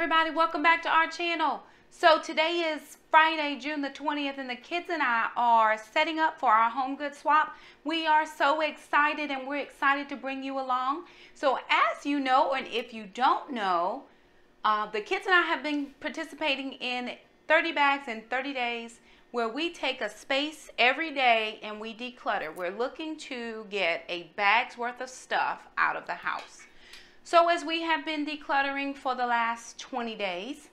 everybody, welcome back to our channel. So today is Friday, June the 20th, and the kids and I are setting up for our home goods swap. We are so excited, and we're excited to bring you along. So as you know, and if you don't know, the kids and I have been participating in 30 bags in 30 days, where we take a space every day and we declutter. We're looking to get a bag's worth of stuff out of the house. So as we have been decluttering for the last 20 days,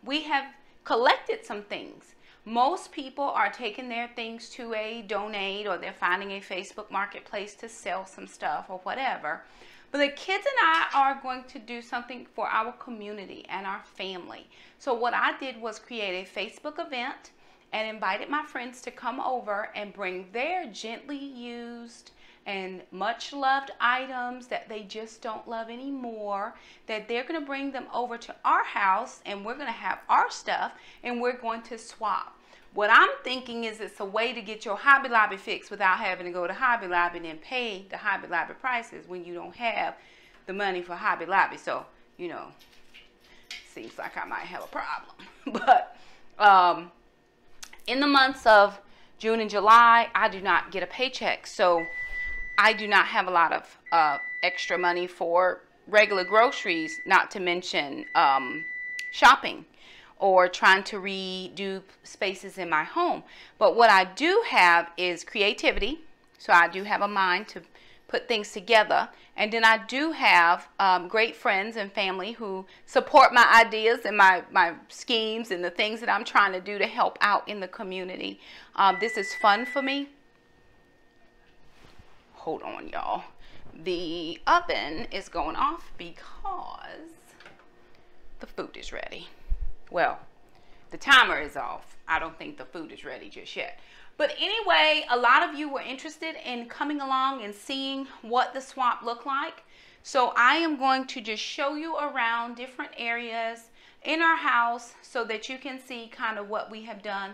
we have collected some things. Most people are taking their things to a donate, or they're finding a Facebook marketplace to sell some stuff or whatever. But the kids and I are going to do something for our community and our family. So what I did was create a Facebook event and invited my friends to come over and bring their gently used and much loved items that they just don't love anymore, that they're going to bring them over to our house, and we're going to have our stuff and we're going to swap. What I'm thinking is it's a way to get your Hobby Lobby fix without having to go to Hobby Lobby and then pay the Hobby Lobby prices when you don't have the money for Hobby Lobby. So, you know, seems like I might have a problem. But in the months of June and July, I do not get a paycheck. So I do not have a lot of extra money for regular groceries, not to mention shopping or trying to redo spaces in my home. But what I do have is creativity. So I do have a mind to put things together. And then I do have great friends and family who support my ideas and my schemes and the things that I'm trying to do to help out in the community. This is fun for me. Hold on, y'all. The oven is going off because the food is ready. Well, the timer is off. I don't think the food is ready just yet. But anyway, a lot of you were interested in coming along and seeing what the swap looked like. So I am going to just show you around different areas in our house so that you can see kind of what we have done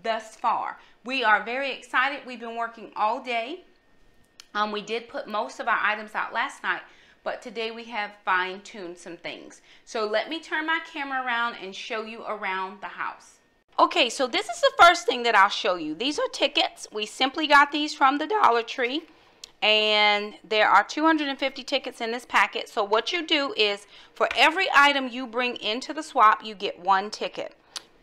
thus far. We are very excited. We've been working all day. We did put most of our items out last night, but today we have fine-tuned some things. So let me turn my camera around and show you around the house. Okay, so this is the first thing that I'll show you. These are tickets. We simply got these from the Dollar Tree, and there are 250 tickets in this packet. So what you do is, for every item you bring into the swap, you get one ticket.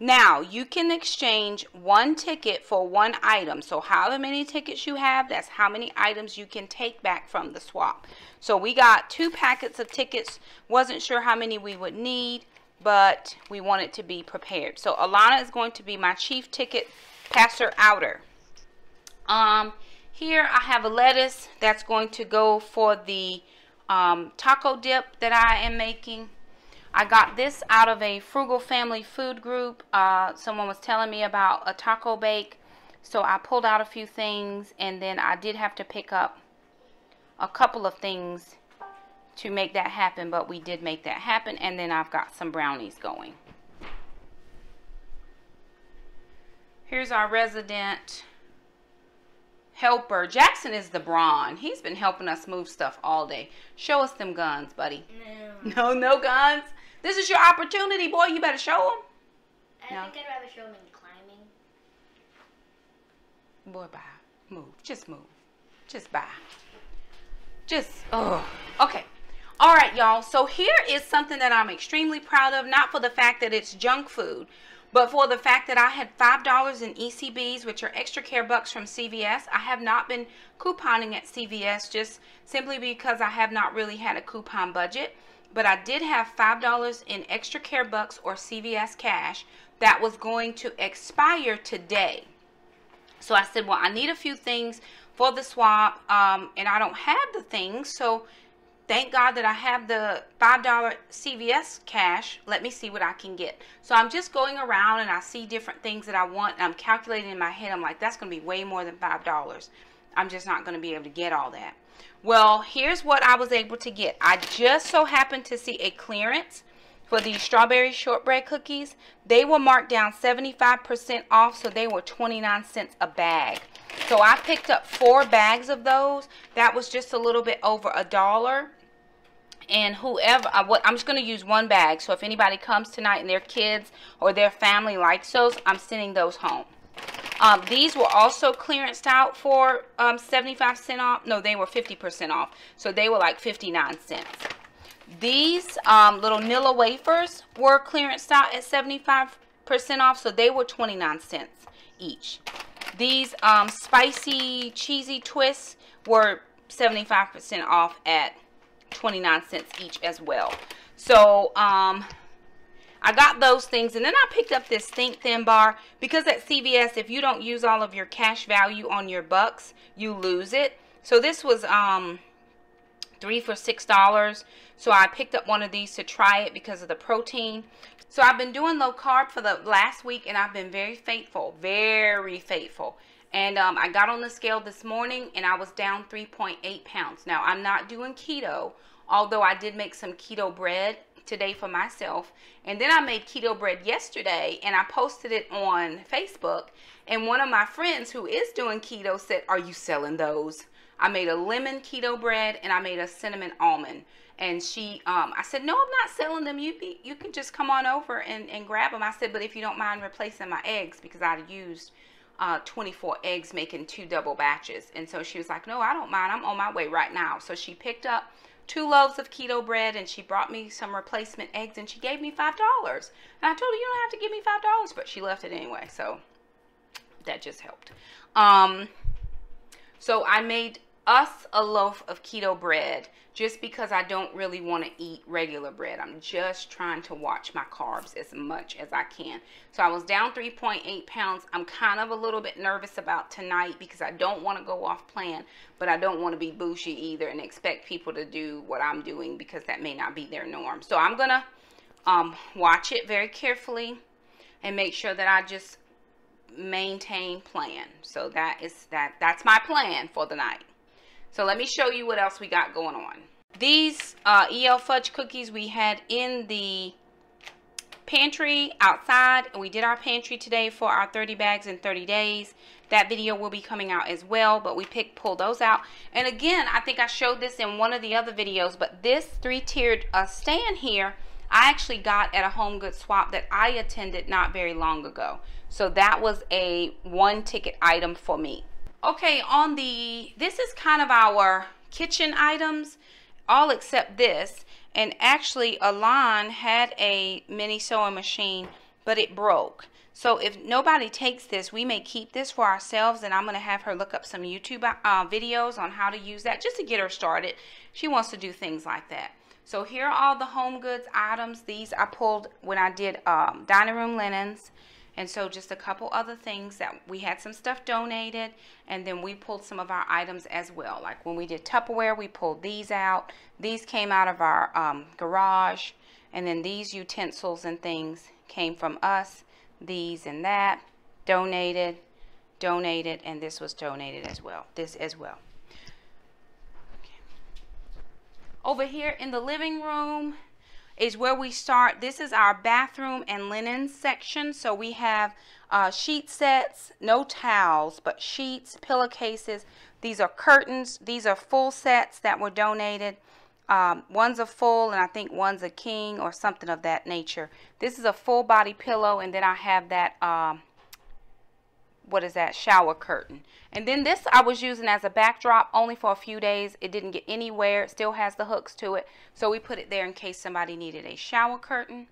Now, you can exchange one ticket for one item. So however many tickets you have, that's how many items you can take back from the swap. So we got 2 packets of tickets. Wasn't sure how many we would need, but we wanted to be prepared. So Alana is going to be my chief ticket passer outer. Here I have a lettuce that's going to go for the taco dip that I am making. I got this out of a Frugal Family food group. Someone was telling me about a taco bake, so I pulled out a few things, and then I did have to pick up a couple of things to make that happen, but we did make that happen. And then I've got some brownies going. Here's our resident helper. Jackson is the brawn. He's been helping us move stuff all day. Show us them guns, buddy. No guns. This is your opportunity, boy. You better show them. I think I'd rather show them in climbing. Boy, bye. Move. Just move. Just bye. Just, oh. Okay. All right, y'all. So here is something that I'm extremely proud of. Not for the fact that it's junk food, but for the fact that I had $5 in ECBs, which are extra care bucks from CVS. I have not been couponing at CVS just simply because I have not really had a coupon budget. But I did have $5 in extra care bucks or CVS cash that was going to expire today. So I said, well, I need a few things for the swap, and I don't have the things. So thank God that I have the $5 CVS cash. Let me see what I can get. So I'm just going around and I see different things that I want, and I'm calculating in my head. I'm like, that's going to be way more than $5. I'm just not going to be able to get all that. Well, here's what I was able to get. I just so happened to see a clearance for these strawberry shortbread cookies. They were marked down 75% off, so they were 29 cents a bag. So I picked up 4 bags of those. That was just a little bit over $1. And whoever, I'm just going to use one bag. So if anybody comes tonight and their kids or their family likes those, I'm sending those home. These were also clearanced out for 75% off. No, they were 50% off. So they were like 59 cents. These little Nilla wafers were clearanced out at 75% off. So they were 29 cents each. These spicy cheesy twists were 75% off at 29 cents each as well. So I got those things, and then I picked up this Think Thin bar because at CVS, if you don't use all of your cash value on your bucks, you lose it. So this was 3 for $6. So I picked up one of these to try it because of the protein. So I've been doing low carb for the last week, and I've been very faithful, very faithful. And I got on the scale this morning, and I was down 3.8 pounds. Now, I'm not doing keto, although I did make some keto bread today for myself. And then I made keto bread yesterday, and I posted it on Facebook. And one of my friends who is doing keto said, "Are you selling those?" I made a lemon keto bread, and I made a cinnamon almond. And I said, "No, I'm not selling them. You can just come on over and grab them." I said, "But if you don't mind replacing my eggs," because I used 24 eggs making 2 double batches. And so she was like, "No, I don't mind. I'm on my way right now." So she picked up 2 loaves of keto bread, and she brought me some replacement eggs, and she gave me $5. And I told her, "You don't have to give me $5, but she left it anyway. So that just helped. So I made us a loaf of keto bread just because I don't really want to eat regular bread. I'm just trying to watch my carbs as much as I can. So I was down 3.8 pounds. I'm kind of a little bit nervous about tonight because I don't want to go off plan, but I don't want to be bougie either and expect people to do what I'm doing because that may not be their norm. So I'm going to watch it very carefully and make sure that I just maintain plan. So that's my plan for the night. So let me show you what else we got going on. These EL fudge cookies we had in the pantry outside. We did our pantry today for our 30 bags in 30 days. That video will be coming out as well, but we pulled those out. And again, I think I showed this in one of the other videos, but this 3-tiered stand here, I actually got at a home goods swap that I attended not very long ago. So that was a 1-ticket item for me. Okay, this is kind of our kitchen items, all except this. And actually, Alon had a mini sewing machine, but it broke. So if nobody takes this, we may keep this for ourselves, and I'm going to have her look up some YouTube videos on how to use that just to get her started. She wants to do things like that. So here are all the home goods items. These I pulled when I did dining room linens. And so just a couple other things that we had some stuff donated, and then we pulled some of our items as well. Like when we did Tupperware, we pulled these out. These came out of our garage, and then these utensils and things came from us. These and that, donated, and this was donated as well. This as well. Okay. Over here in the living room is where we start. This is our bathroom and linen section. So we have sheet sets, no towels, but sheets, pillowcases. These are curtains. These are full sets that were donated. One's a full, and I think one's a king or something of that nature. This is a full body pillow, and then I have that, what is that, shower curtain. And then this I was using as a backdrop only for a few days. It didn't get anywhere. It still has the hooks to it. So we put it there in case somebody needed a shower curtain.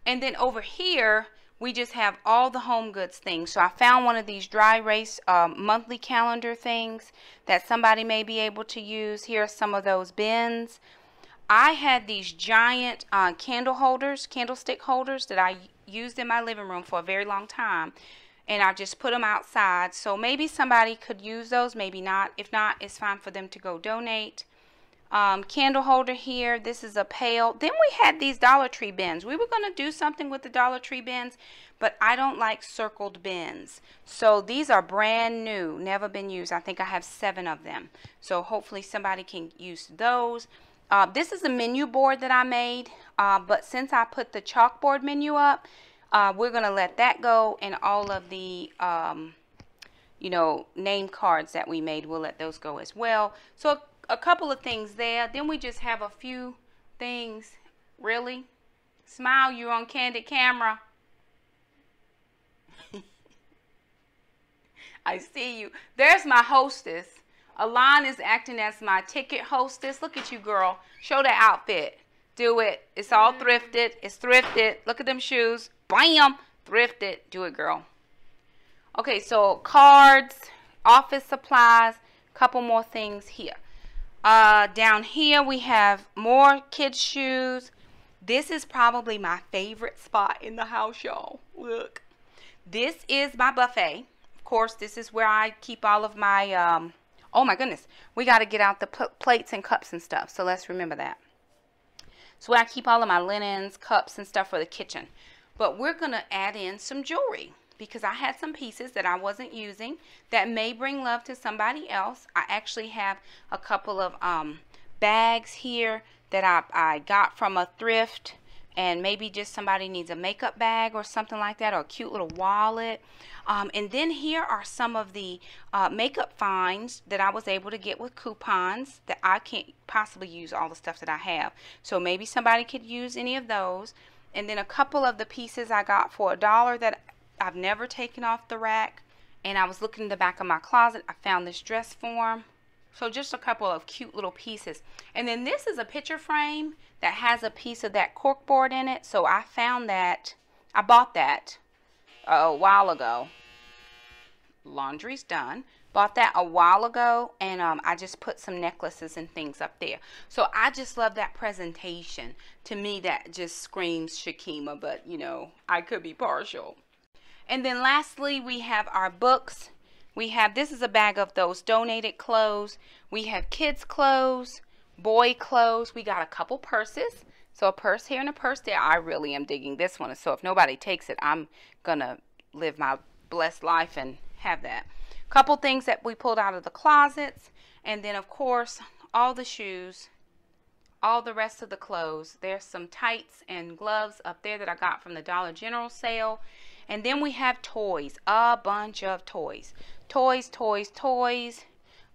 And then over here, we just have all the home goods things. So I found one of these dry erase monthly calendar things that somebody may be able to use. Here are some of those bins. I had these giant candlestick holders that I used in my living room for a very long time. And I just put them outside. So maybe somebody could use those, maybe not. If not, it's fine for them to go donate. Candle holder here. This is a pail. Then we had these Dollar Tree bins. We were going to do something with the Dollar Tree bins, but I don't like circled bins. So these are brand new, never been used. I think I have 7 of them. So hopefully somebody can use those. This is a menu board that I made, but since I put the chalkboard menu up, we're going to let that go, and all of the, name cards that we made, we'll let those go as well. So a couple of things there. Then we just have a few things. Really? Smile, you're on candid camera. I see you. There's my hostess. Alon is acting as my ticket hostess. Look at you, girl. Show that outfit. Do it. It's all thrifted. It's thrifted. Look at them shoes. Bam! Thrifted. Do it, girl. Okay, so cards, office supplies, couple more things here. Down here we have more kids' shoes. This is probably my favorite spot in the house, y'all. Look. This is my buffet. Of course, this is where I keep all of my, oh my goodness. We got to get out the plates and cups and stuff. So let's remember that. So where I keep all of my linens, cups and stuff for the kitchen. But we're going to add in some jewelry because I had some pieces that I wasn't using that may bring love to somebody else. I actually have a couple of bags here that I got from a thrift, and maybe just somebody needs a makeup bag or something like that, or a cute little wallet. And then here are some of the makeup finds that I was able to get with coupons that I can't possibly use all the stuff that I have. So maybe somebody could use any of those. And then a couple of the pieces I got for $1 that I've never taken off the rack. And I was looking in the back of my closet. I found this dress form. So just a couple of cute little pieces. And then this is a picture frame that has a piece of that corkboard in it. So I found that. I bought that a while ago. Laundry's done. Bought that a while ago, and I just put some necklaces and things up there. So I just love that presentation. To me, that just screams Shakema, but you know, I could be partial. And then lastly, we have our books. We have, this is a bag of those donated clothes. We have kids clothes, boy clothes. We got a couple purses. So a purse here and a purse there. I really am digging this one. So if nobody takes it, I'm going to live my blessed life and have that. Couple things that we pulled out of the closets, and then of course all the shoes, all the rest of the clothes. There's some tights and gloves up there that I got from the Dollar General sale. And then we have toys, a bunch of toys,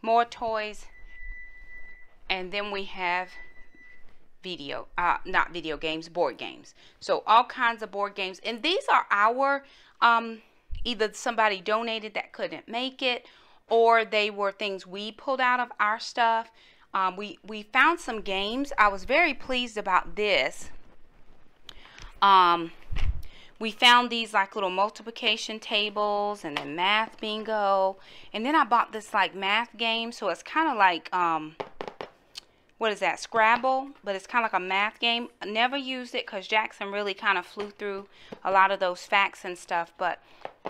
more toys. And then we have not video games, board games. So all kinds of board games, and these are our either somebody donated that couldn't make it, or they were things we pulled out of our stuff. We found some games. I was very pleased about this. We found these like little multiplication tables, and then math bingo, and then I bought this like math game. So it's kind of like what is that, Scrabble, but it's kind of like a math game. I never used it because Jackson really kind of flew through a lot of those facts and stuff, but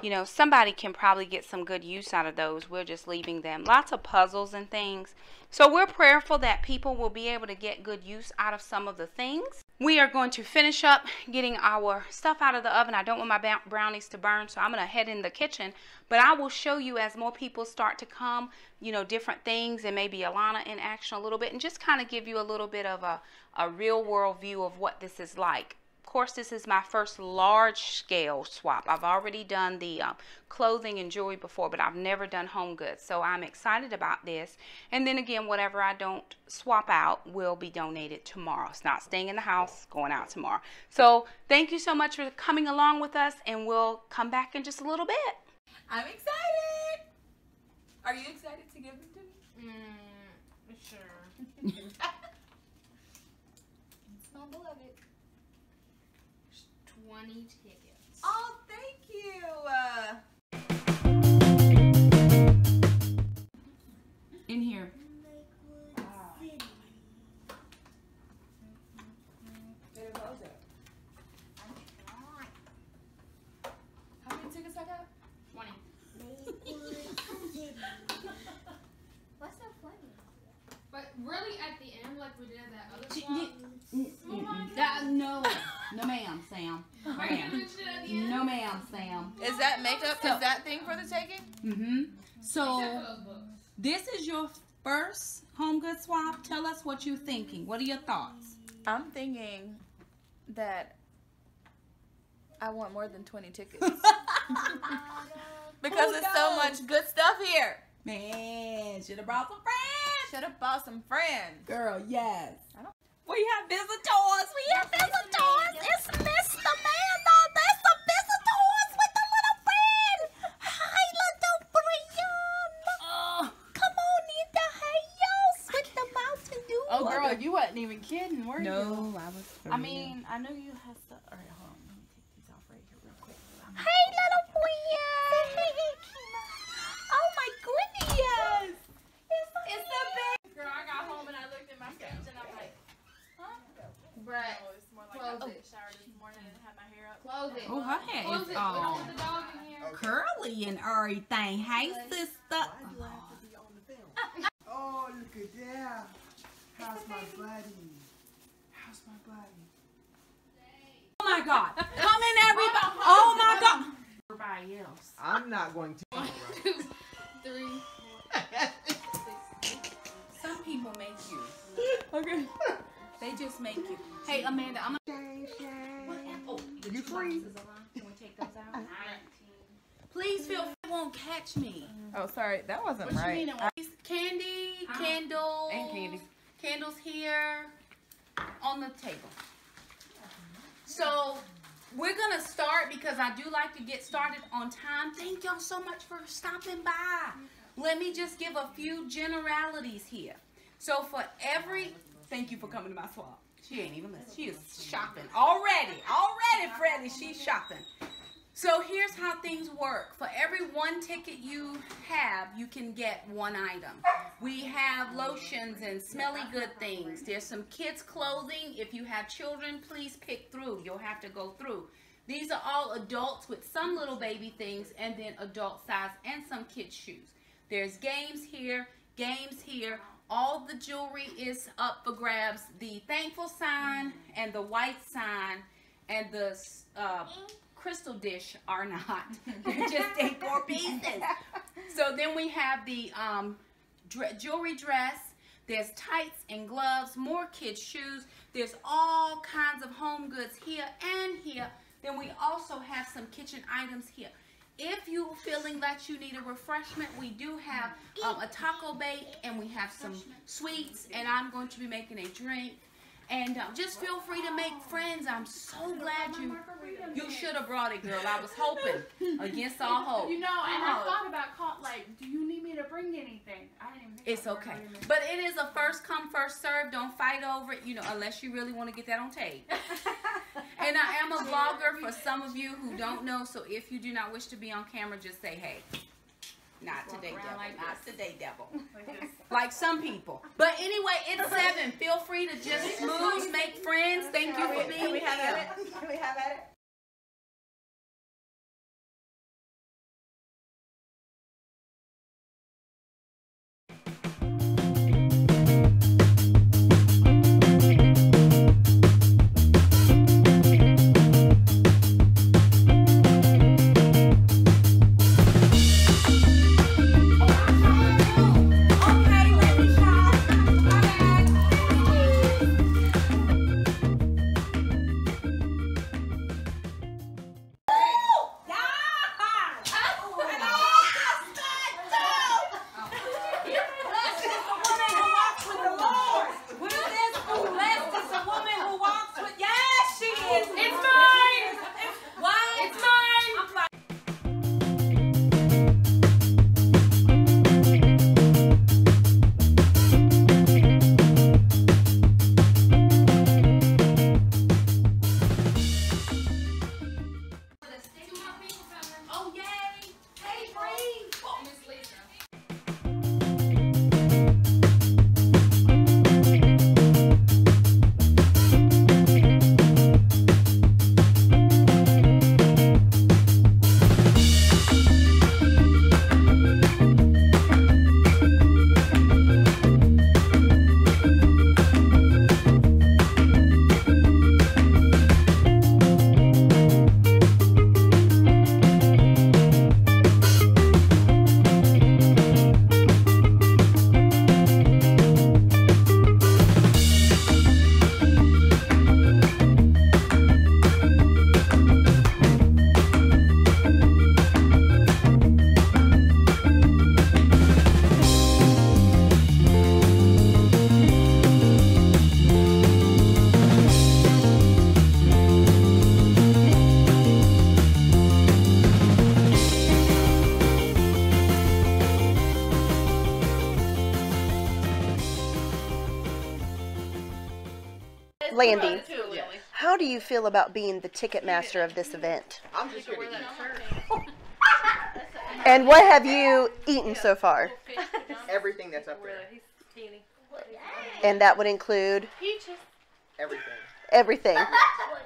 you know, somebody can probably get some good use out of those. We're just leaving them. Lots of puzzles and things. So we're prayerful that people will be able to get good use out of some of the things. We are going to finish up getting our stuff out of the oven. I don't want my brownies to burn, so I'm going to head in the kitchen. But I will show you as more people start to come, you know, different things, and maybe Alana in action a little bit, and just kind of give you a little bit of a real world view of what this is like. Of course, this is my first large scale swap. I've already done the clothing and jewelry before, but I've never done home goods. So I'm excited about this. And then again, whatever I don't swap out will be donated tomorrow. It's not staying in the house, going out tomorrow. So thank you so much for coming along with us, and we'll come back in just a little bit. I'm excited. Are you excited to give them to me? Sure. It's my beloved. 20 tickets. Oh, thank you. In here. How many tickets I got? 20. What's so funny? But really, at the end, like we did at that other swap. No ma'am, Sam. Are you gonna mention it at the end? No ma'am, Sam. Is that makeup? Is that thing for the taking? Mm-hmm. Except So for those books. this is your first home good swap. Tell us what you're thinking. What are your thoughts? I'm thinking that I want more than 20 tickets. Because there's so much good stuff here. Man, should have brought some friends. Should have bought some friends. Girl, yes. We have visitors. We have visitors. It's Mr. Amanda. There's some visitors with the little friend. Hi, little friend. Come on in the house with the Mountain Dew. Oh, girl, you wasn't even kidding, were you? No, I was. I mean, I know you had stuff. All right, hold on. Let me take these off right here real quick. Hey, little friend. Oh my goodness. It's the best. Girl, I got home and I looked at my sketch and I'm like, Brett, close it. Showered this morning and had my hair up. Close it. Oh, her hair Close is it. all Put the dog in here. curly and everything. Hey, sister. Oh, look at that. How's my buddy? How's my buddy? Oh my God. Come in, everybody. Oh my God. Everybody else. I'm not going to. 1, 2, 3. Some people make you. Okay. They just make you. Hey, Amanda, I'm gonna. Oh, You free? Can we take those out? Please feel free. It won't catch me. Oh, sorry. That wasn't What right. you mean? Candy, candles, And candy. candles here on the table. So we're gonna start because I do like to get started on time. Thank y'all so much for stopping by. Let me just give a few generalities here. So for every, thank you for coming to my swap. She ain't even listening. She is shopping already. Already, Freddie, she's shopping. So here's how things work. For every one ticket you have, you can get one item. We have lotions and smelly good things. There's some kids' clothing. If you have children, please pick through. You'll have to go through. These are all adults with some little baby things and then adult size and some kids' shoes. There's games here, All the jewelry is up for grabs. The thankful sign and the white sign and the crystal dish are not. They're just decor pieces. So then we have the jewelry dress. There's tights and gloves, more kids' shoes. There's all kinds of home goods here and here. Then we also have some kitchen items here. If you're feeling that you need a refreshment, we do have a taco bake and we have some sweets, and I'm going to be making a drink. And just feel free to make friends. I'm so glad you should have brought it, girl. I was hoping against all hope. You know, and I thought about do you need me to bring anything? I didn't even think It's okay. But it is a first come, first serve. Don't fight over it, unless you really want to get that on tape. And I am a vlogger for some of you who don't know, so if you do not wish to be on camera, just say, hey. Not today, devil. Not today, devil. Like some people. But anyway, it's 7. Feel free to just smooth, make friends. Thank you for being here. Can we have at it? Landy, Too, Lily. how do you feel about being the ticket master of this event? I'm just here to eat. And what have you eaten so far? Everything that's up there. He's teeny. And that would include Peaches. Everything. everything.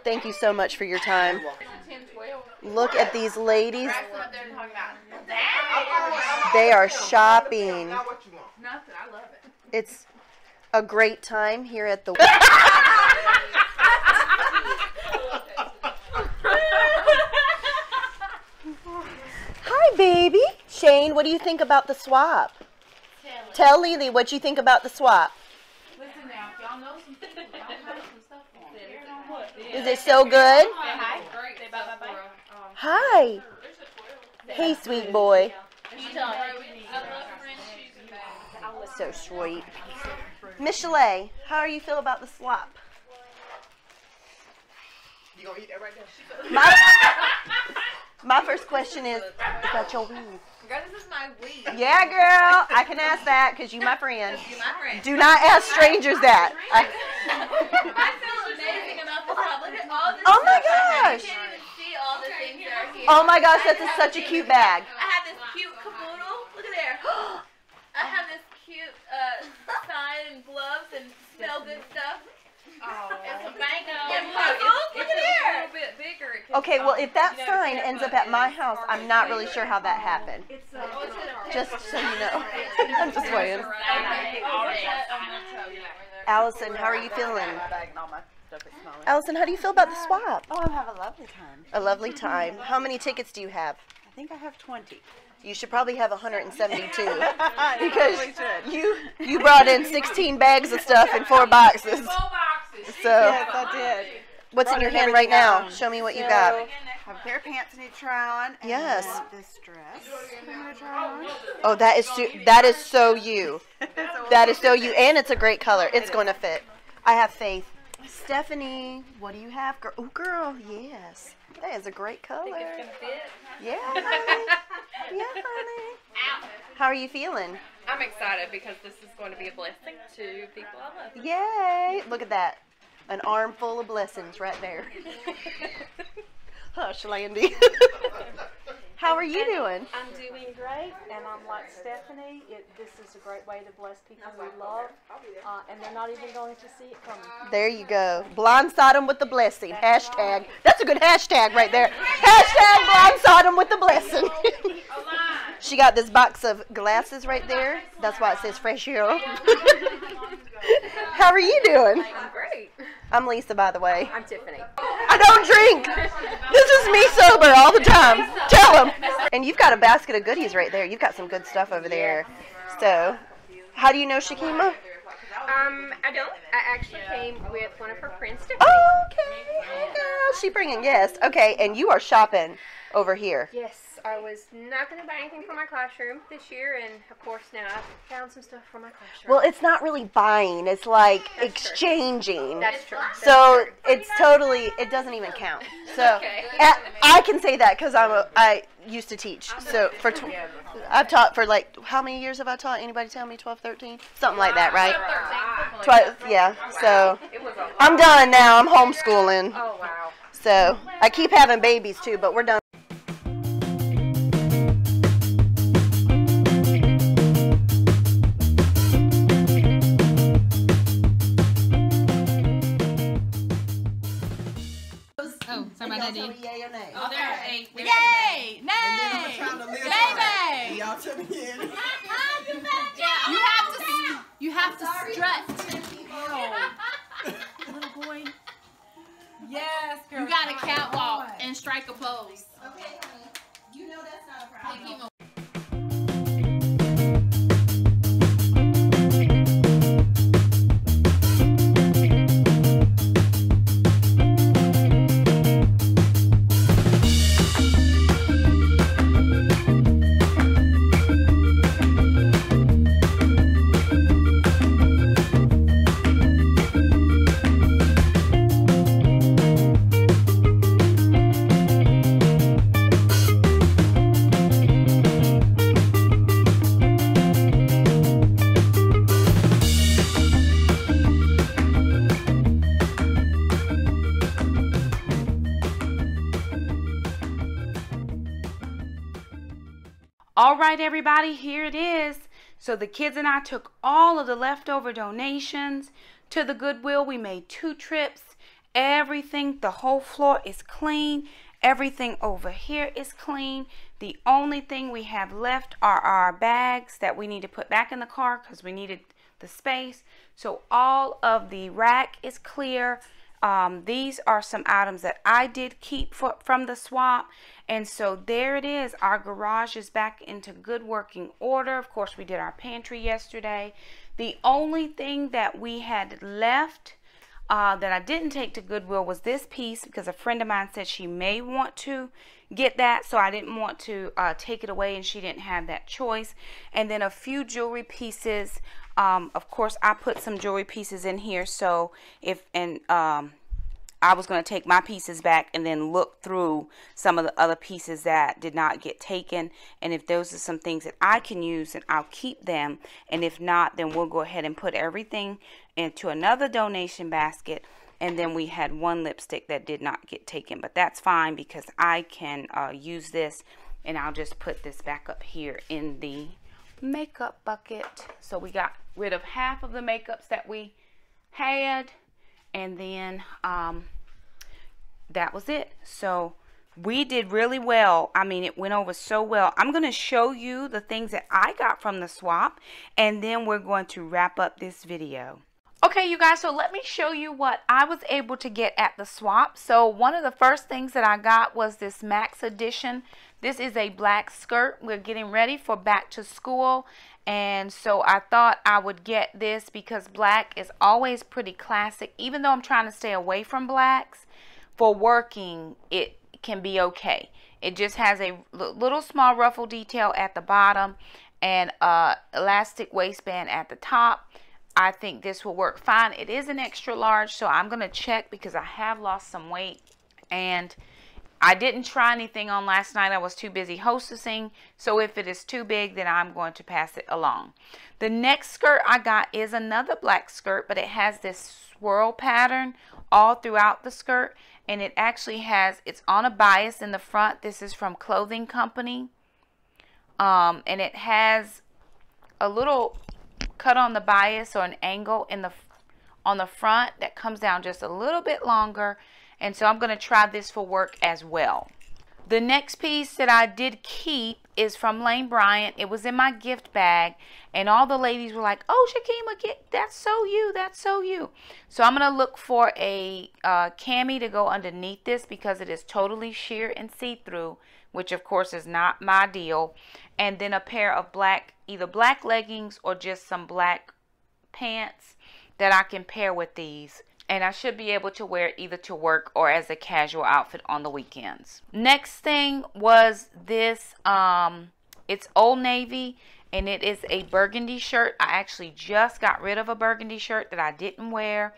Thank you so much for your time. 10, 12. Look at these ladies. Braxton up there talking about that. They are shopping. Now what you want? Nothing. I love it. It's a great time here at the... Hi, baby. Shane, what do you think about the swap? Tell Lily what you think about the swap. Listen now, if y'all know some people, y'all have some stuff on there. Is it so good? Hi. Say bye-bye. Hi. Hey, sweet boy. So sweet. Miss Chalet, how do you feel about the swap? You gonna eat that right there? My first question is that your weed? Girl, this is my weed. Yeah, girl. I can ask that because you my friend. You my friend. Do not ask strangers that. I feel amazing about this stuff. Look at all this Oh my stuff I have. gosh. You can't even see all the things that are here. Oh my gosh, that's such a cute bag. I have this cute caboodle. Look at there. I have this cute sign and gloves and smell good stuff. And some bangles and puzzles. Look at there. bit bigger. Okay, well, if that sign ends up at my house, I'm not really sure how that happened. Just so you know. I'm just waiting. Allison, how are you feeling? Allison, how do you feel about the swap? Oh, I have a lovely time. A lovely time. How many tickets do you have? I think I have 20. You should probably have 172 Because because you brought in 16 bags of stuff in 4 boxes. So yes, I did. what's in Brought your in hand right now? everything Show me what you So, got. I have a pair of pants I need to try on. And Yes. then this dress I'm going to try on. Oh, that is so you. That is so you, and it's a great color. It's going to fit. I have faith. Stephanie, what do you have? Oh, girl, yes. That is a great color. Yeah, honey. Yeah, honey. How are you feeling? I'm excited because this is going to be a blessing to people I love. Yay! Look at that. An armful of blessings right there. Hush, Landy. How are you doing? I'm doing great, and I'm like Stephanie. This is a great way to bless people we love, and they're not even going to see it coming. There you go. Blindside them with the blessing. Hashtag. That's a good hashtag right there. Hashtag blindside them with the blessing. She got this box of glasses right there. That's why it says fresh air. How are you doing? I'm great. I'm Lisa, by the way. I'm Tiffany. I don't drink. This is me sober all the time. Tell them. And you've got a basket of goodies right there. You've got some good stuff over there. So, how do you know Shakema? I don't. I actually came with one of her friends, Tiffany. Oh, okay. Hey, girl. She bringing guests. Okay, and you are shopping over here. Yes, I was not going to buy anything for my classroom this year, and of course now I've found some stuff for my classroom. Well, it's not really buying. It's like That's exchanging. That's true. So it's totally, it doesn't even count. So Okay. I can say that because I used to teach. So I've taught for like, how many years have I taught? Anybody tell me? 12, 13? Something like that, right? 12, yeah. So I'm done now. I'm homeschooling. Oh, wow. So I keep having babies too, but we're done. Oh, sorry about that, Dee. Yay or nay? Oh, there's a. Yay! And then I'm Nay! trying to live Baby! Y'all tell me in. You have to strut. Little boy. Yes, girl. You got a catwalk and strike a pose. Okay, honey. You know that's not a problem. All right, everybody, here it is. So the kids and I took all of the leftover donations to the Goodwill. We made 2 trips. Everything, the whole floor is clean. Everything over here is clean. The only thing we have left are our bags that we need to put back in the car because we needed the space. So all of the rack is clear. These are some items that I did keep from the swap. And so there it is. Our garage is back into good working order. Of course, we did our pantry yesterday. The only thing that we had left that I didn't take to Goodwill was this piece because a friend of mine said she may want to get that, so I didn't want to take it away, and she didn't have that choice. And then a few jewelry pieces. Of course, I put some jewelry pieces in here, so I was going to take my pieces back and then look through some of the other pieces that did not get taken. And if those are some things that I can use, then I'll keep them. And if not, then we'll go ahead and put everything into another donation basket. And then we had one lipstick that did not get taken. But that's fine because I can use this. And I'll just put this back up here in the makeup bucket. So we got rid of half of the makeups that we had. And then that was it. So we did really well. I mean, it went over so well. I'm going to show you the things that I got from the swap, and then we're going to wrap up this video. Okay, you guys, so let me show you what I was able to get at the swap. So one of the first things that I got was this Max Edition. This is a black skirt. We're getting ready for back to school. And so I thought I would get this because black is always pretty classic. Even though I'm trying to stay away from blacks, for working, it can be okay. It just has a little small ruffle detail at the bottom and elastic waistband at the top. I think this will work fine. It is an extra large, so I'm going to check because I have lost some weight. And I didn't try anything on last night. I was too busy hostessing. So if it is too big, then I'm going to pass it along. The next skirt I got is another black skirt, but it has this swirl pattern all throughout the skirt. And it actually has, it's on a bias in the front. This is from Clothing Company. And it has a little cut on the bias or an angle in on the front that comes down just a little bit longer. And so I'm going to try this for work as well. The next piece that I did keep is from Lane Bryant. It was in my gift bag, and all the ladies were like, "Oh, Shakema, that's so you, that's so you." So I'm going to look for a cami to go underneath this because it is totally sheer and see-through, which of course is not my deal. And then a pair of either black leggings or just some black pants that I can pair with these. And I should be able to wear it either to work or as a casual outfit on the weekends. Next thing was this. It's Old Navy, and it is a burgundy shirt. I actually just got rid of a burgundy shirt that I didn't wear.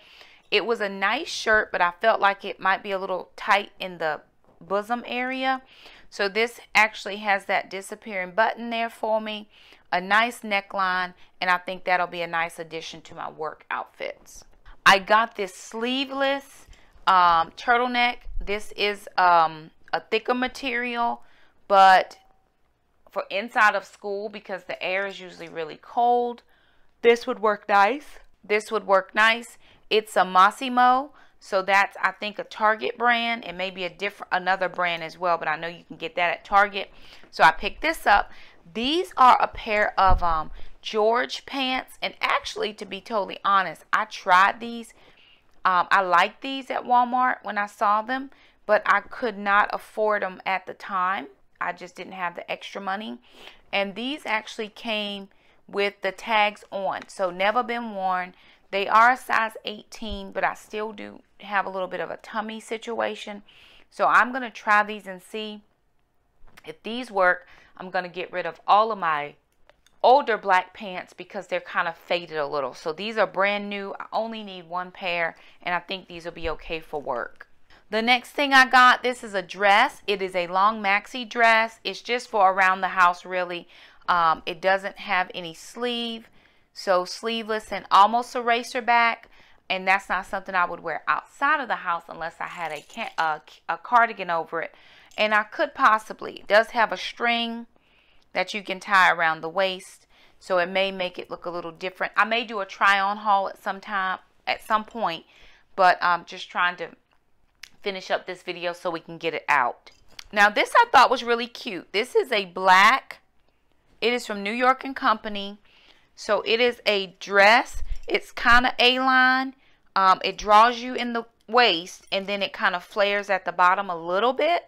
It was a nice shirt, but I felt like it might be a little tight in the bosom area. So this actually has that disappearing button there for me. A nice neckline, and I think that'll be a nice addition to my work outfits. I got this sleeveless turtleneck. This is a thicker material, but for inside of school because the air is usually really cold, this would work nice. This would work nice. It's a Massimo, so that's I think a Target brand. It may be another brand as well, but I know you can get that at Target. So I picked this up. These are a pair of George pants, and actually, to be totally honest, I tried these. I liked these at Walmart when I saw them, but I could not afford them at the time. I just didn't have the extra money. And these actually came with the tags on, so never been worn. They are a size 18, but I still do have a little bit of a tummy situation. So I'm going to try these and see if these work. I'm going to get rid of all of my older black pants because they're kind of faded a little. So these are brand new. I only need one pair, and I think these will be okay for work. The next thing I got, this is a dress. It is a long maxi dress. It's just for around the house, really. It doesn't have any sleeve, so sleeveless and almost a racer back. And that's not something I would wear outside of the house unless I had a cardigan over it. And I could possibly. It does have a string that you can tie around the waist. So it may make it look a little different. I may do a try-on haul at some point, but I'm just trying to finish up this video so we can get it out. Now this I thought was really cute. This is a black, it is from New York & Company. So it is a dress. It's kind of A-line. It draws you in the waist and then it kind of flares at the bottom a little bit.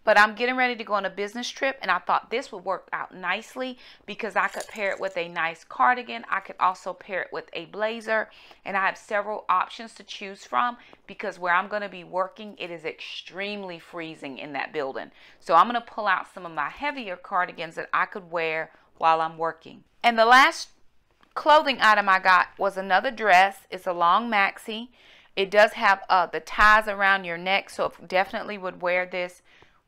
But I'm getting ready to go on a business trip and I thought this would work out nicely because I could pair it with a nice cardigan. I could also pair it with a blazer, and I have several options to choose from because where I'm going to be working, it is extremely freezing in that building. So I'm going to pull out some of my heavier cardigans that I could wear while I'm working. And the last clothing item I got was another dress. It's a long maxi. It does have the ties around your neck, so I definitely would wear this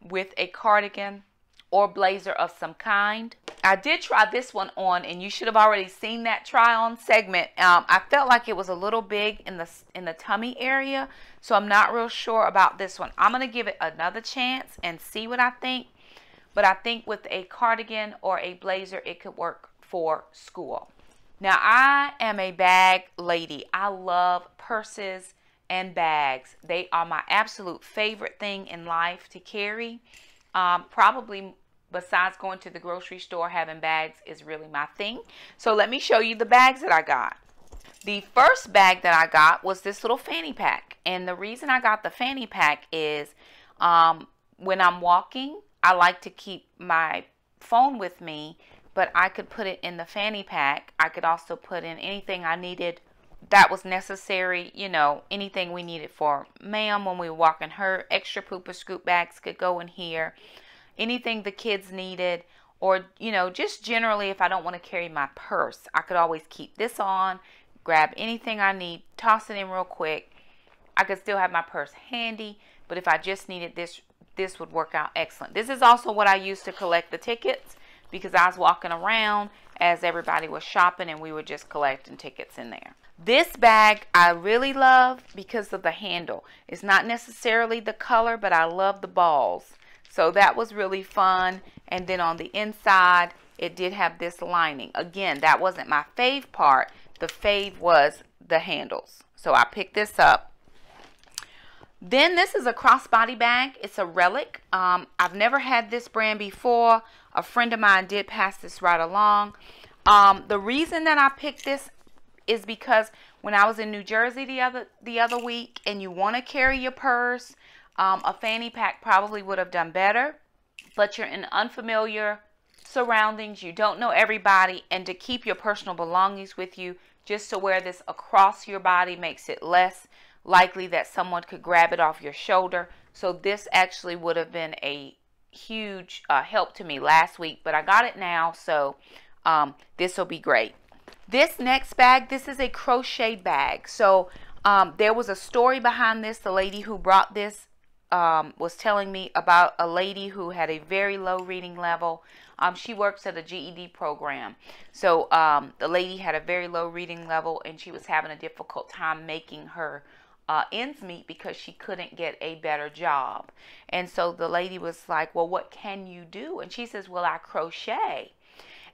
with a cardigan or blazer of some kind. I did try this one on, and you should have already seen that try on segment. I felt like it was a little big in the tummy area, so I'm not real sure about this one. I'm gonna give it another chance and see what I think, but I think with a cardigan or a blazer it could work for school. Now I am a bag lady. I love purses and bags. They are my absolute favorite thing in life to carry. Probably besides going to the grocery store, having bags is really my thing. So let me show you the bags that I got. The first bag that I got was this little fanny pack. And the reason I got the fanny pack is when I'm walking, I like to keep my phone with me, but I could put it in the fanny pack. I could also put in anything I needed that was necessary, you know, anything we needed for ma'am when we were walking her. Extra poop or scoop bags could go in here. Anything the kids needed, or, you know, just generally if I don't want to carry my purse, I could always keep this on, grab anything I need, toss it in real quick. I could still have my purse handy, but if I just needed this, this would work out excellent. This is also what I used to collect the tickets because I was walking around as everybody was shopping and we were just collecting tickets in there. This bag I really love because of the handle. It's not necessarily the color, but I love the balls. So that was really fun. And then on the inside, it did have this lining. Again, that wasn't my fave part. The fave was the handles. So I picked this up. Then this is a crossbody bag. It's a relic. I've never had this brand before. A friend of mine did pass this right along. The reason that I picked this is because when I was in New Jersey the other week and you want to carry your purse, a fanny pack probably would have done better, but you're in unfamiliar surroundings, you don't know everybody, and to keep your personal belongings with you, just to wear this across your body makes it less likely that someone could grab it off your shoulder. So this actually would have been a huge help to me last week, but I got it now, so this will be great. This next bag, this is a crochet bag. So there was a story behind this. The lady who brought this was telling me about a lady who had a very low reading level. She works at a GED program. So the lady had a very low reading level and she was having a difficult time making her ends meet because she couldn't get a better job. And so the lady was like, well, what can you do? And she says, well, I crochet.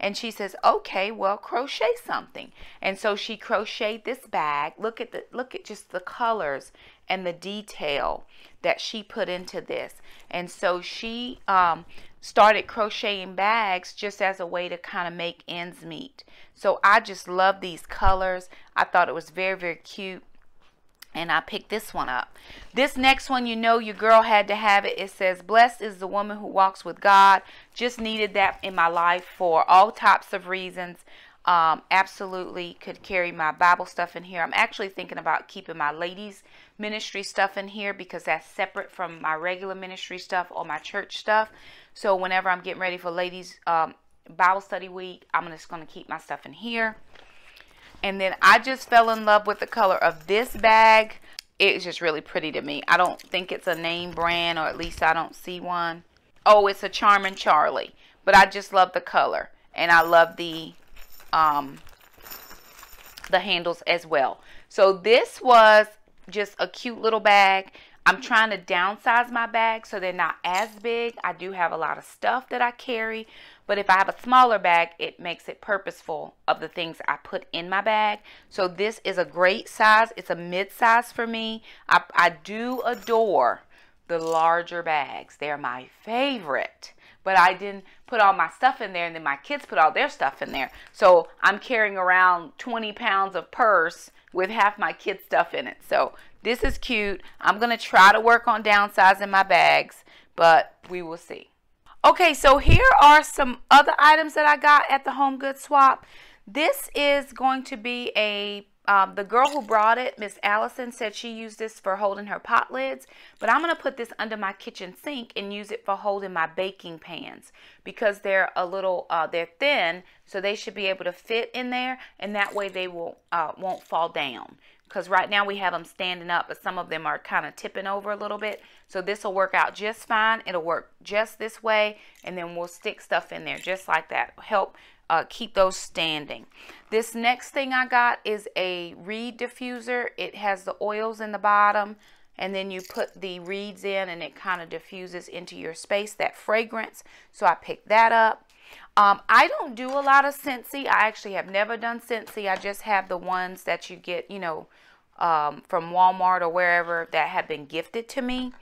And she says, okay, well, crochet something. And so she crocheted this bag. Look at just the colors and the detail that she put into this. And so she started crocheting bags just as a way to kind of make ends meet. So I just love these colors. I thought it was very, very cute. And I picked this one up. This next one, you know, your girl had to have it. It says, blessed is the woman who walks with God. Just needed that in my life for all types of reasons. Absolutely could carry my Bible stuff in here. I'm actually thinking about keeping my ladies ministry stuff in here because that's separate from my regular ministry stuff or my church stuff. So whenever I'm getting ready for ladies Bible study week, I'm just going to keep my stuff in here. And then I just fell in love with the color of this bag. It's just really pretty to me. I don't think it's a name brand, or at least I don't see one. Oh, it's a Charmin Charlie. But I just love the color. And I love the handles as well. So this was just a cute little bag. I'm trying to downsize my bags so they're not as big. I do have a lot of stuff that I carry, but if I have a smaller bag, it makes it purposeful of the things I put in my bag. So this is a great size. It's a mid-size for me. I do adore the larger bags. They're my favorite. But I didn't put all my stuff in there, and then my kids put all their stuff in there. So I'm carrying around 20 pounds of purse with half my kids' stuff in it. So this is cute. I'm going to try to work on downsizing my bags, but we will see. Okay, so here are some other items that I got at the Home Goods Swap. This is going to be a the girl who brought it, Miss Allison, said she used this for holding her pot lids, but I'm going to put this under my kitchen sink and use it for holding my baking pans because they're a little, they're thin, so they should be able to fit in there, and that way they won't fall down. Because right now we have them standing up, but some of them are kind of tipping over a little bit. So this will work out just fine. It'll work just this way, and then we'll stick stuff in there just like that. Help keep those standing. This next thing I got is a reed diffuser. It has the oils in the bottom, and then you put the reeds in, and it kind of diffuses into your space, that fragrance. So I picked that up. I don't do a lot of Scentsy. I actually have never done Scentsy. I just have the ones that you get, you know, from Walmart or wherever that have been gifted to me.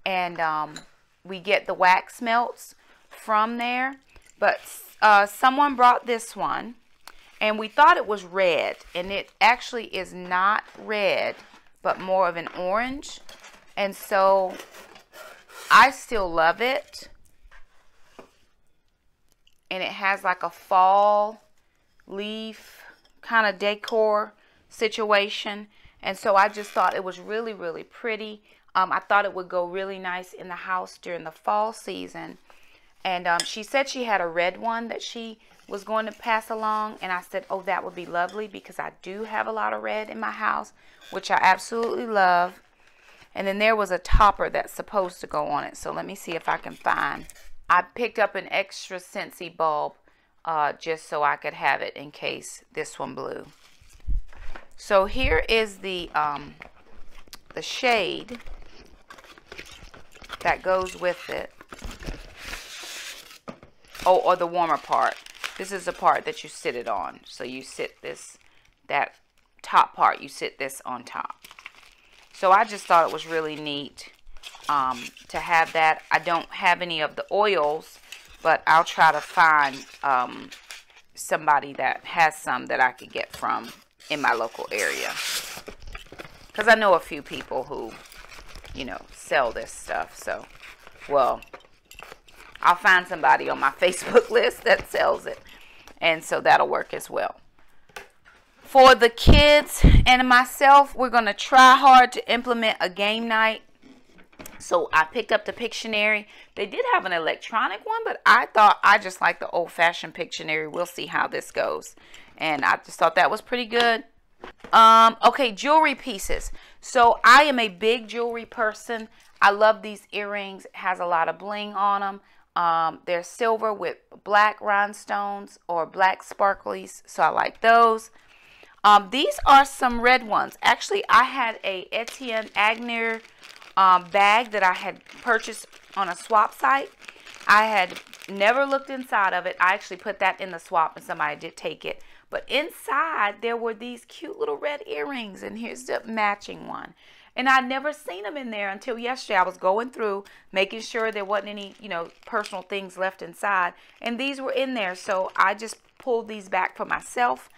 And we get the wax melts from there. But someone brought this one, and we thought it was red, and it actually is not red, but more of an orange. And so I still love it. And it has like a fall leaf kind of decor situation. And so I just thought it was really, really pretty. I thought it would go really nice in the house during the fall season. And she said she had a red one that she was going to pass along. And I said, oh, that would be lovely because I do have a lot of red in my house, which I absolutely love. And then there was a topper that's supposed to go on it. So let me see if I can find. I picked up an extra Scentsy bulb just so I could have it in case this one blew. So here is the shade that goes with it. Oh, or the warmer part. This is the part that you sit it on. So you sit this, that top part, you sit this on top. So I just thought it was really neat to have that. I don't have any of the oils, but I'll try to find somebody that has some that I could get from in my local area. Because I know a few people who, you know, sell this stuff. So, well, I'll find somebody on my Facebook list that sells it. And so that'll work as well. For the kids and myself, we're going to try hard to implement a game night. So I picked up the Pictionary. They did have an electronic one, but I thought I just like the old-fashioned Pictionary. We'll see how this goes. And I just thought that was pretty good. Okay, jewelry pieces. So I am a big jewelry person. I love these earrings. It has a lot of bling on them. They're silver with black rhinestones or black sparklies. So I like those. These are some red ones. Actually, I had a Etienne Agnier bag that I had purchased on a swap site. I had never looked inside of it. I actually put that in the swap and somebody did take it. But inside there were these cute little red earrings, and here's the matching one. And I'd never seen them in there until yesterday. I was going through, making sure there wasn't any, you know, personal things left inside. And these were in there, so I just pulled these back for myself.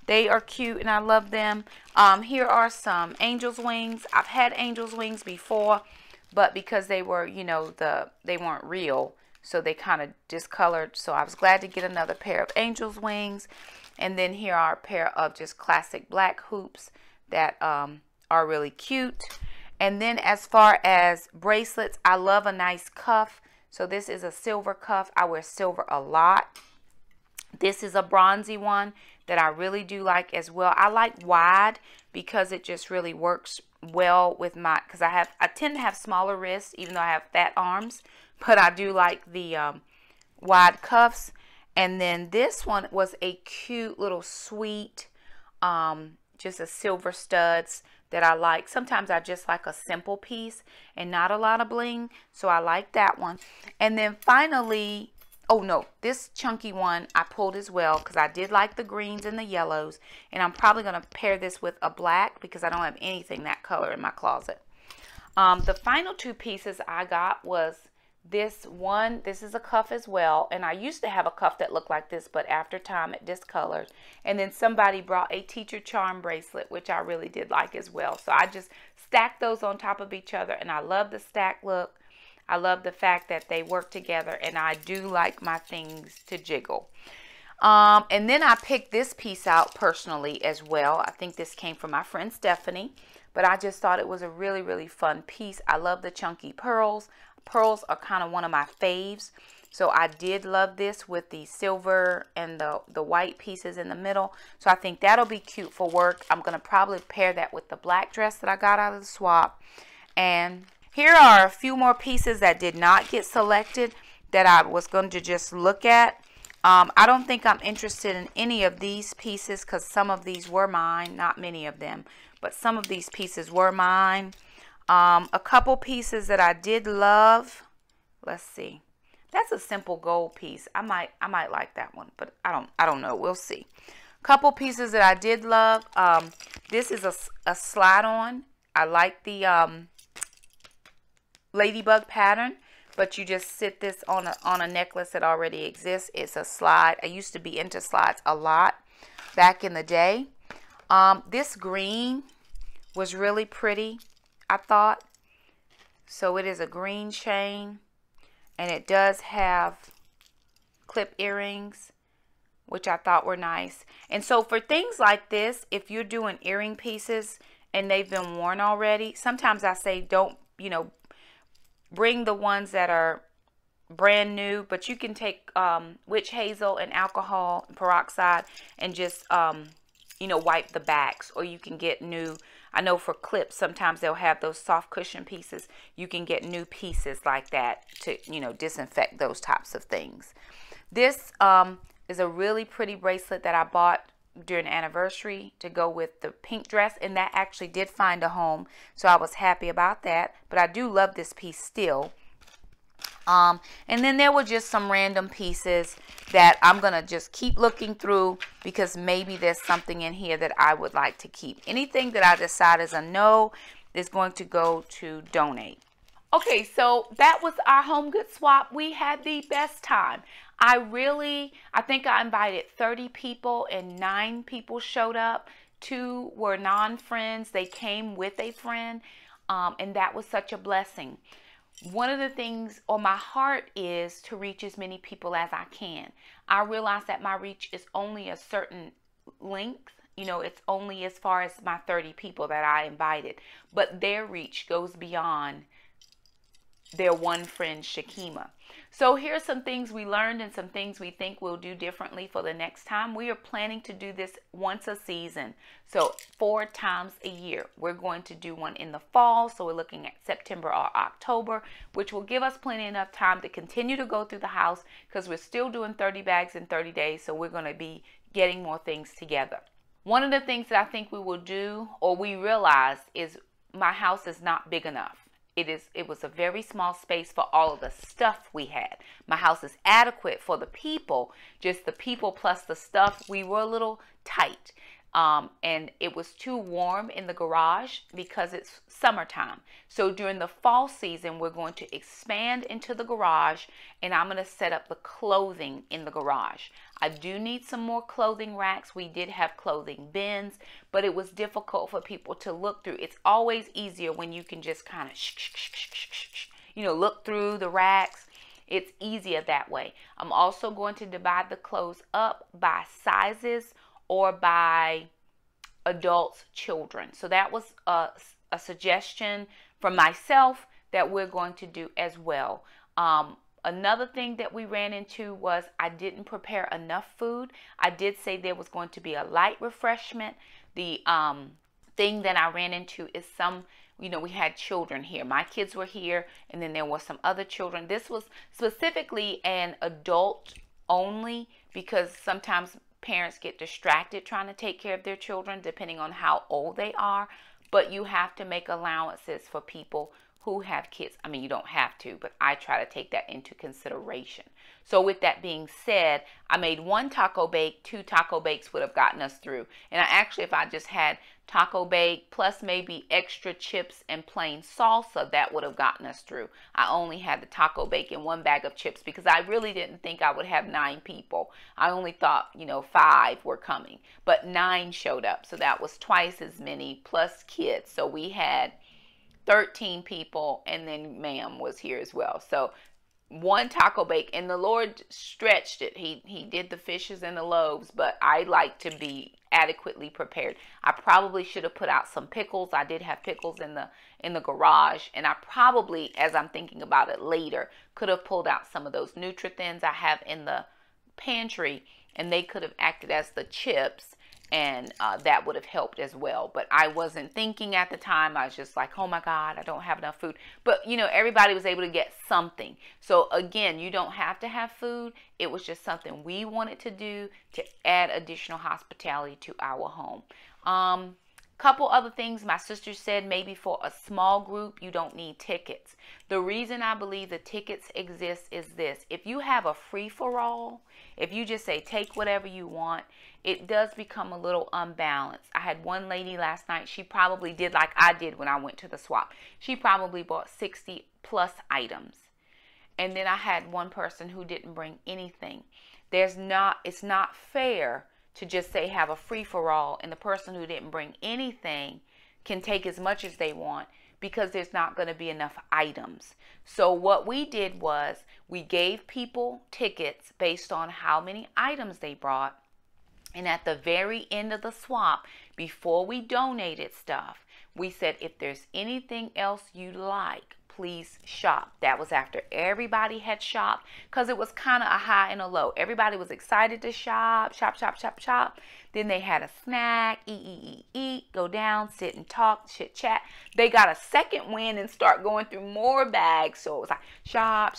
They are cute, and I love them. Here are some angel's wings. I've had angel's wings before, but because they were, you know, they weren't real, so they kind of discolored. So I was glad to get another pair of angel's wings. And then here are a pair of just classic black hoops that are really cute. And then as far as bracelets, I love a nice cuff. So this is a silver cuff. I wear silver a lot. This is a bronzy one that I really do like as well. I like wide because it just really works well with my, because I tend to have smaller wrists even though I have fat arms, but I do like the wide cuffs. And then this one was a cute little sweet, just a silver studs that I like. Sometimes I just like a simple piece and not a lot of bling, so I like that one. And then finally, oh no, this chunky one I pulled as well because I did like the greens and the yellows, and I'm probably going to pair this with a black because I don't have anything that color in my closet. The final two pieces I got was this one. This is a cuff as well, and I used to have a cuff that looked like this, but after time it discolored. And then somebody brought a teacher charm bracelet, which I really did like as well. So I just stacked those on top of each other, and I love the stack look. I love the fact that they work together, and I do like my things to jiggle. And then I picked this piece out personally as well. I think this came from my friend Stephanie, but I just thought it was a really, really fun piece. I love the chunky pearls. Pearls are kind of one of my faves. So I did love this with the silver and the white pieces in the middle. So I think that'll be cute for work. I'm going to probably pair that with the black dress that I got out of the swap. And here are a few more pieces that did not get selected that I was going to just look at. I don't think I'm interested in any of these pieces because some of these were mine. Not many of them, but some of these pieces were mine. A couple pieces that I did love. Let's see. That's a simple gold piece. I might like that one, but I don't know. We'll see. Couple pieces that I did love. This is a slide on. I like the ladybug pattern, but you just sit this on a necklace that already exists. It's a slide. I used to be into slides a lot back in the day. This green was really pretty, I thought. So it is a green chain, and it does have clip earrings, which I thought were nice. And so for things like this, if you're doing earring pieces and they've been worn already, sometimes I say don't, bring the ones that are brand new, but you can take witch hazel and alcohol and peroxide and just wipe the backs, or you can get new. I know for clips sometimes they'll have those soft cushion pieces. You can get new pieces like that to disinfect those types of things. This is a really pretty bracelet that I bought during anniversary to go with the pink dress, and that actually did find a home, so I was happy about that. But I do love this piece still. And then there were just some random pieces that I'm gonna just keep looking through because maybe there's something in here that I would like to keep. Anything that I decide is a no is going to go to donate. Okay, so that was our home good swap. We had the best time. I think I invited 30 people and 9 people showed up. 2 were non-friends. They came with a friend, and that was such a blessing. One of the things on my heart is to reach as many people as I can. I realize that my reach is only a certain length. It's only as far as my 30 people that I invited, but their reach goes beyond their one friend, Shakema. So here's some things we learned and some things we think we'll do differently for the next time. We are planning to do this once a season, so 4 times a year. We're going to do one in the fall, so we're looking at September or October, which will give us plenty enough time to continue to go through the house because we're still doing 30 bags in 30 days, so we're going to be getting more things together. One of the things that I think we will do, or we realize, is my house is not big enough. It was a very small space for all of the stuff we had. My house is adequate for the people, just the people plus the stuff. We were a little tight. And it was too warm in the garage because it's summertime. So during the fall season, we're going to expand into the garage, and I'm going to set up the clothing in the garage. I do need some more clothing racks. We did have clothing bins, but it was difficult for people to look through. It's always easier when you can just kind of look through the racks. It's easier that way. I'm also going to divide the clothes up by sizes or by adults, children. So that was a suggestion from myself that we're going to do as well. Another thing that we ran into was I didn't prepare enough food. I did say there was going to be a light refreshment. The thing that I ran into is we had children here. My kids were here, and then there were some other children. This was specifically an adult only because sometimes parents get distracted trying to take care of their children depending on how old they are. but you have to make allowances for people who have kids. I mean, you don't have to, but I try to take that into consideration. So with that being said, I made 1 taco bake. 2 taco bakes would have gotten us through. And if I just had taco bake plus maybe extra chips and plain salsa, that would have gotten us through. I only had the taco bake and 1 bag of chips because I really didn't think I would have 9 people. I only thought, 5 were coming, but 9 showed up. So that was twice as many plus kids. So we had 13 people, and then ma'am was here as well. So 1 taco bake, and the Lord stretched it. He did the fishes and the loaves, but I like to be adequately prepared. I probably should have put out some pickles. I did have pickles in the garage, and I probably, as I'm thinking about it later, could have pulled out some of those Nutri-Thins I have in the pantry, and they could have acted as the chips, and that would have helped as well. But I wasn't thinking at the time. I was just like, oh my God, I don't have enough food. But everybody was able to get something. So again, you don't have to have food. It was just something we wanted to do to add additional hospitality to our home. Couple other things my sister said, maybe for a small group you don't need tickets. The reason I believe the tickets exist is this: if you have a free-for-all, if you just say take whatever you want, it does become a little unbalanced. I had one lady last night, she probably did like I did when I went to the swap. She probably bought 60 plus items. And then I had one person who didn't bring anything. It's not fair to just say have a free-for-all and the person who didn't bring anything can take as much as they want, because there's not going to be enough items. So what we did was we gave people tickets based on how many items they brought. And at the very end of the swap, before we donated stuff, we said, if there's anything else you like, please shop. That was after everybody had shopped, because it was kind of a high and a low. Everybody was excited to shop. Then they had a snack, eat, go down, sit and talk, chit chat. They got a second win and start going through more bags. So it was like shop.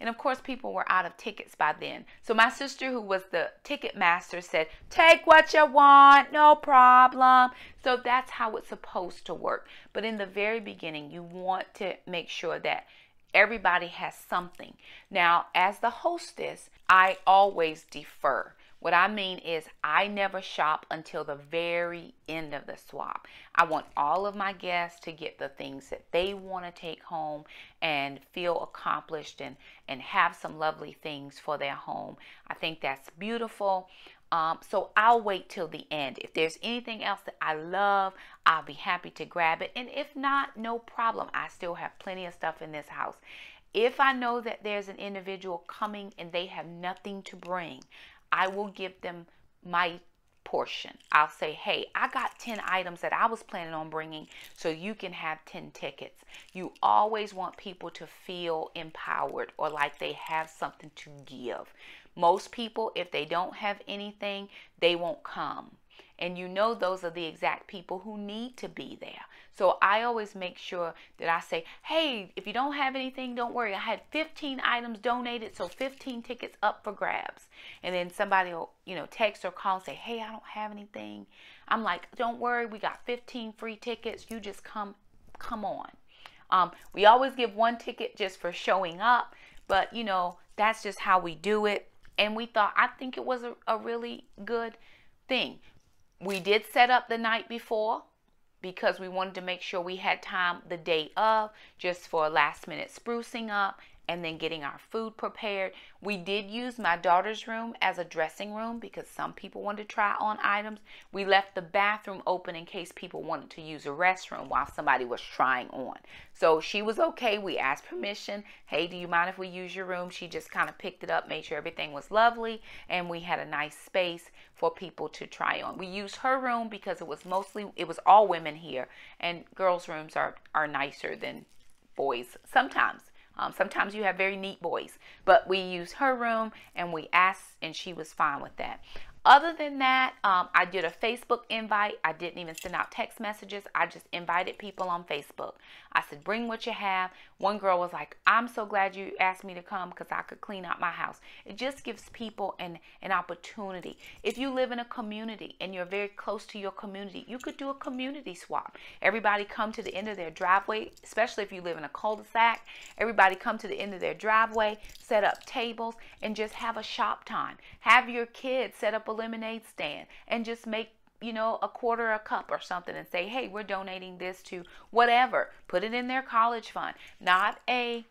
And of course, people were out of tickets by then. So my sister, who was the ticket master, said, take what you want, no problem. So that's how it's supposed to work. But in the very beginning, you want to make sure that everybody has something. Now, as the hostess, I always defer. What I mean is I never shop until the very end of the swap. I want all of my guests to get the things that they want to take home and feel accomplished and have some lovely things for their home. I think that's beautiful. So I'll wait till the end. If there's anything else that I love, I'll be happy to grab it. And if not, no problem. I still have plenty of stuff in this house. If I know that there's an individual coming and they have nothing to bring, I will give them my portion. I'll say, hey, I got 10 items that I was planning on bringing, so you can have 10 tickets. You always want people to feel empowered or like they have something to give. Most people, if they don't have anything, they won't come. And those are the exact people who need to be there. So I always make sure that I say, hey, if you don't have anything, don't worry. I had 15 items donated, so 15 tickets up for grabs. And then somebody will, text or call and say, hey, I don't have anything. I'm like, don't worry, we got 15 free tickets. You just come on. We always give 1 ticket just for showing up, but that's just how we do it. And I think it was a really good thing. We did set up the night before because we wanted to make sure we had time the day of just for a last minute sprucing up and then getting our food prepared. We did use my daughter's room as a dressing room because some people wanted to try on items. We left the bathroom open in case people wanted to use a restroom while somebody was trying on. So she was okay. We asked permission. Hey, do you mind if we use your room? She just kind of picked it up, made sure everything was lovely, and we had a nice space for people to try on. We used her room because it was all women here, and girls' rooms are nicer than boys sometimes. Sometimes you have very neat boys, but we used her room and we asked and she was fine with that. other than that, I did a Facebook invite. I didn't even send out text messages. I just invited people on Facebook. I said, bring what you have. One girl was like, I'm so glad you asked me to come because I could clean out my house. It just gives people an opportunity. If you live in a community and you're very close to your community, you could do a community swap. Everybody come to the end of their driveway, especially if you live in a cul-de-sac. Everybody come to the end of their driveway, set up tables, and just have a shop time. Have your kids set up a lemonade stand and just make, you know, a quarter a cup or something and say, hey, we're donating this to whatever. Put it in their college fund. Not a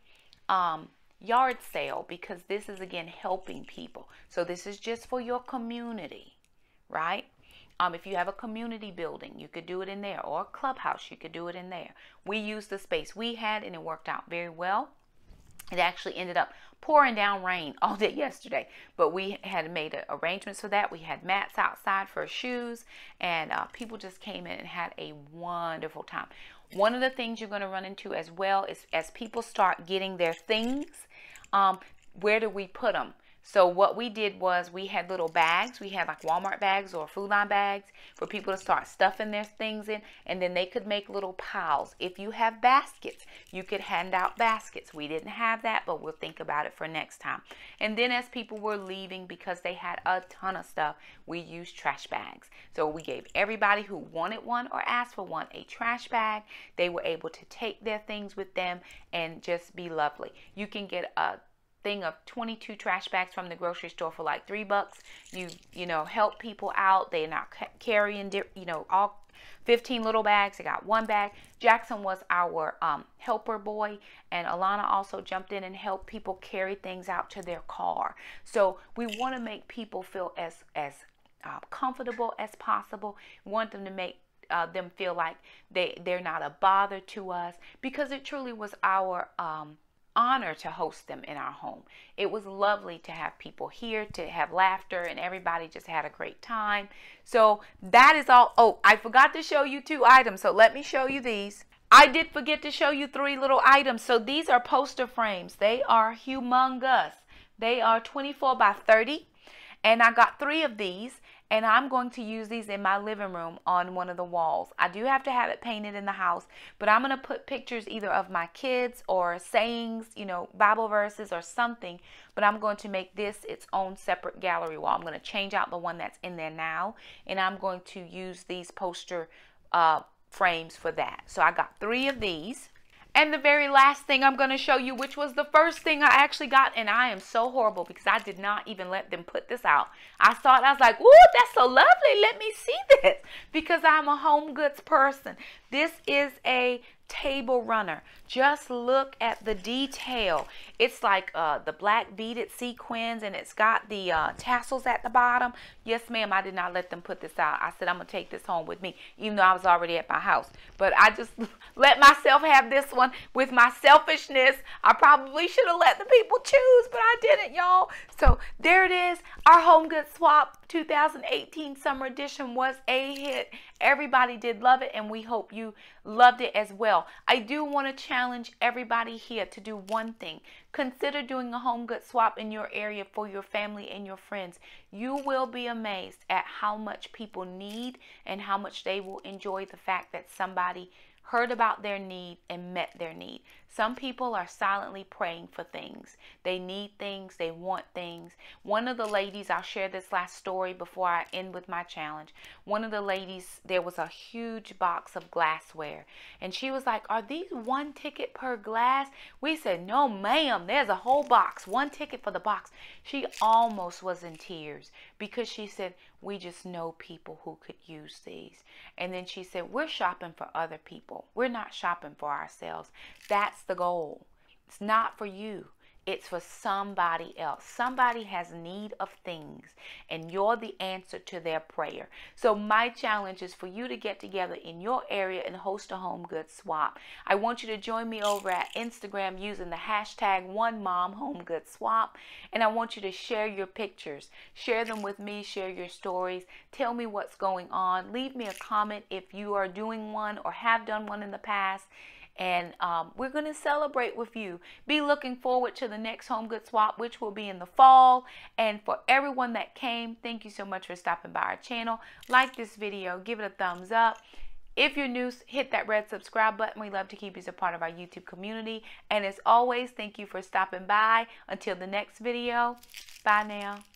yard sale, because this is, again, helping people. So this is just for your community, right? If you have a community building, you could do it in there, or a clubhouse, you could do it in there. We used the space we had, and it worked out very well. It actually ended up pouring down rain all day yesterday, but we had made arrangements for that. We had mats outside for shoes, and people just came in and had a wonderful time. One of the things you're going to run into as well is as people start getting their things, where do we put them? So what we did was we had little bags. We had like Walmart bags or Food Line bags for people to start stuffing their things in, and then they could make little piles. If you have baskets, you could hand out baskets. We didn't have that, but we'll think about it for next time. And then as people were leaving, because they had a ton of stuff, we used trash bags. So we gave everybody who wanted one or asked for one a trash bag. They were able to take their things with them and just be lovely. You can get a thing of 22 trash bags from the grocery store for like $3. You know, help people out. They're not carrying, you know, all 15 little bags. They got one bag. Jackson was our helper boy, and Alana also jumped in and helped people carry things out to their car. So we want to make people feel as comfortable as possible. We want them to make them feel like they're not a bother to us, because it truly was our honor to host them in our home. It was lovely to have people here, to have laughter, and everybody just had a great time. So that is all. Oh, I forgot to show you 2 items, so let me show you these. I did forget to show you 3 little items. So these are poster frames. They are humongous. They are 24 by 30, and I got 3 of these. And I'm going to use these in my living room on one of the walls. I do have to have it painted in the house, but I'm going to put pictures either of my kids or sayings, you know, Bible verses or something. But I'm going to make this its own separate gallery wall. I'm going to change out the one that's in there now, and I'm going to use these poster frames for that. So I got 3 of these. And the very last thing I'm going to show you, which was the first thing I actually got, and I am so horrible because I did not even let them put this out. I saw it, I was like, ooh, that's so lovely, let me see this, because I'm a home goods person. This is a table runner. Just look at the detail. It's like the black beaded sequins, and it's got the tassels at the bottom. Yes, ma'am, I did not let them put this out. I said I'm going to take this home with me, even though I was already at my house. But I just let myself have this one with my selfishness. I probably should have let the people choose, but I didn't, y'all. So there it is. Our Home Goods Swap 2018 Summer Edition was a hit. Everybody did love it, and we hope you loved it as well. I do want to challenge everybody here to do one thing. Consider doing a home goods swap in your area for your family and your friends. You will be amazed at how much people need and how much they will enjoy the fact that somebody heard about their need and met their need. Some people are silently praying for things. They need things. They want things. One of the ladies, I'll share this last story before I end with my challenge. One of the ladies, there was a huge box of glassware, and she was like, are these 1 ticket per glass? We said, no, ma'am, there's a whole box, 1 ticket for the box. She almost was in tears because she said, we just know people who could use these. And then she said, we're shopping for other people. We're not shopping for ourselves. That's the goal. It's not for you. It's for somebody else. Somebody has need of things, and you're the answer to their prayer. So my challenge is for you to get together in your area and host a home goods swap. I want you to join me over at Instagram using the hashtag #OneMomHomeGoodsSwap, and I want you to share your pictures. Share them with me. Share your stories. Tell me what's going on. Leave me a comment if you are doing one or have done one in the past. and we're going to celebrate with you. Be looking forward to the next Home Goods Swap, which will be in the fall. And for everyone that came, thank you so much for stopping by our channel. Like this video, give it a thumbs up. If you're new, hit that red subscribe button. We love to keep you as a part of our YouTube community. And as always, thank you for stopping by. Until the next video, bye now.